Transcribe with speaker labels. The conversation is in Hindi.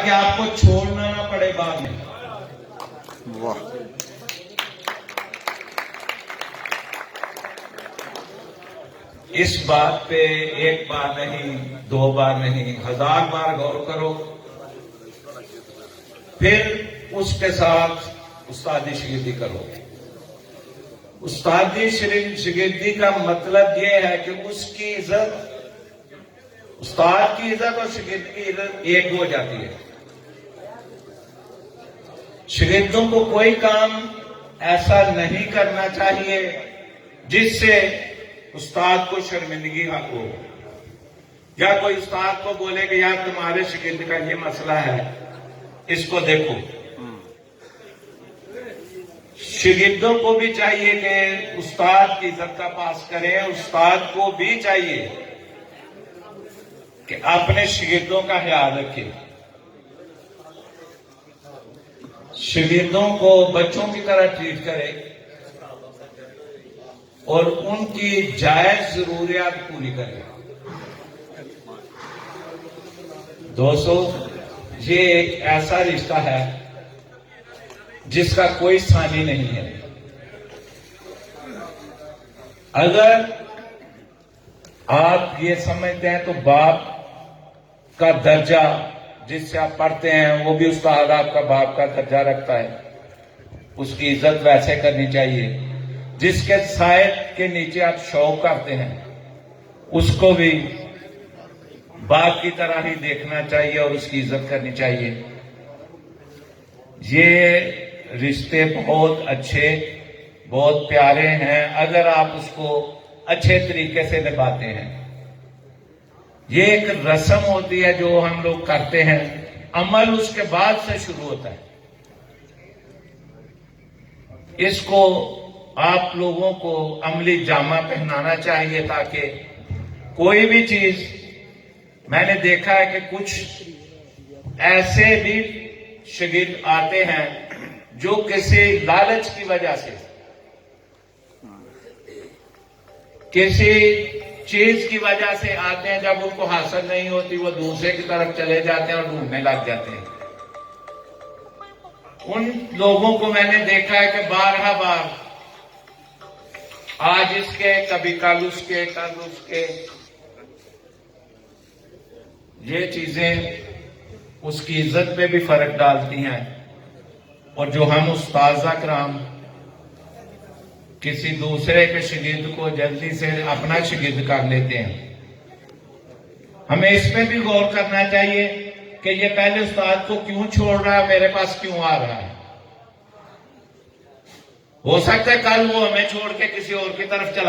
Speaker 1: ताकि आपको छोड़ना ना पड़े बाद में।
Speaker 2: वाह,
Speaker 1: इस बात पे एक बार नहीं, दो बार नहीं, 1000 बार गौर करो, फिर उसके साथ उस्तादी शिगिर्दी करो। उस्तादी शिगिर्दी का मतलब यह है कि उसकी इज्जत, उस्ताद की इज्जत और शिगिर्द की इज्जत एक हो जाती है। शिगिर्दों को कोई काम ऐसा नहीं करना चाहिए जिससे उस्ताद को शर्मिंदगी हो, या कोई उस्ताद को बोले कि यार तुम्हारे शिगिर्द का ये मसला है, इसको देखो। शिगिर्दों को भी चाहिए कि उस्ताद की इज्जत का पास करें, उस्ताद को भी चाहिए कि अपने शिगिर्दों का ख्याल रखें, शिगिर्दों को बच्चों की तरह ट्रीट करें और उनकी जायज जरूरियात पूरी करें। दोस्तों, ये एक ऐसा रिश्ता है जिसका कोई सानी नहीं है। अगर आप ये समझते हैं तो बाप का दर्जा जिससे आप पढ़ते हैं वो भी उस्ताद आपका बाप का दर्जा रखता है, उसकी इज्जत वैसे करनी चाहिए। जिसके साए के नीचे आप शौक करते हैं उसको भी बाप की तरह ही देखना चाहिए और उसकी इज्जत करनी चाहिए। ये रिश्ते बहुत अच्छे, बहुत प्यारे हैं अगर आप उसको अच्छे तरीके से निभाते हैं। ये एक रस्म होती है जो हम लोग करते हैं, अमल उसके बाद से शुरू होता है। इसको आप लोगों को अमली जामा पहनाना चाहिए ताकि कोई भी चीज, मैंने देखा है कि कुछ ऐसे भी शिगिर्द आते हैं जो किसी लालच की वजह से, किसी चीज की वजह से आते हैं, जब उनको हासिल नहीं होती वो दूसरे की तरफ चले जाते हैं और ढूंढने लग जाते हैं। उन लोगों को मैंने देखा है कि बारहा बार, आज इसके कभी कल उसके, कल उसके, ये चीजें उसकी इज्जत पे भी फर्क डालती हैं। और जो हम उस्ताज़ा कराम किसी दूसरे के शिगिर्द को जल्दी से अपना शिगिर्द कर लेते हैं, हमें इस पे भी गौर करना चाहिए कि ये पहले उस्ताद को क्यों छोड़ रहा है, मेरे पास क्यों आ रहा है। हो सकता है कल वो हमें छोड़ के किसी और की तरफ चला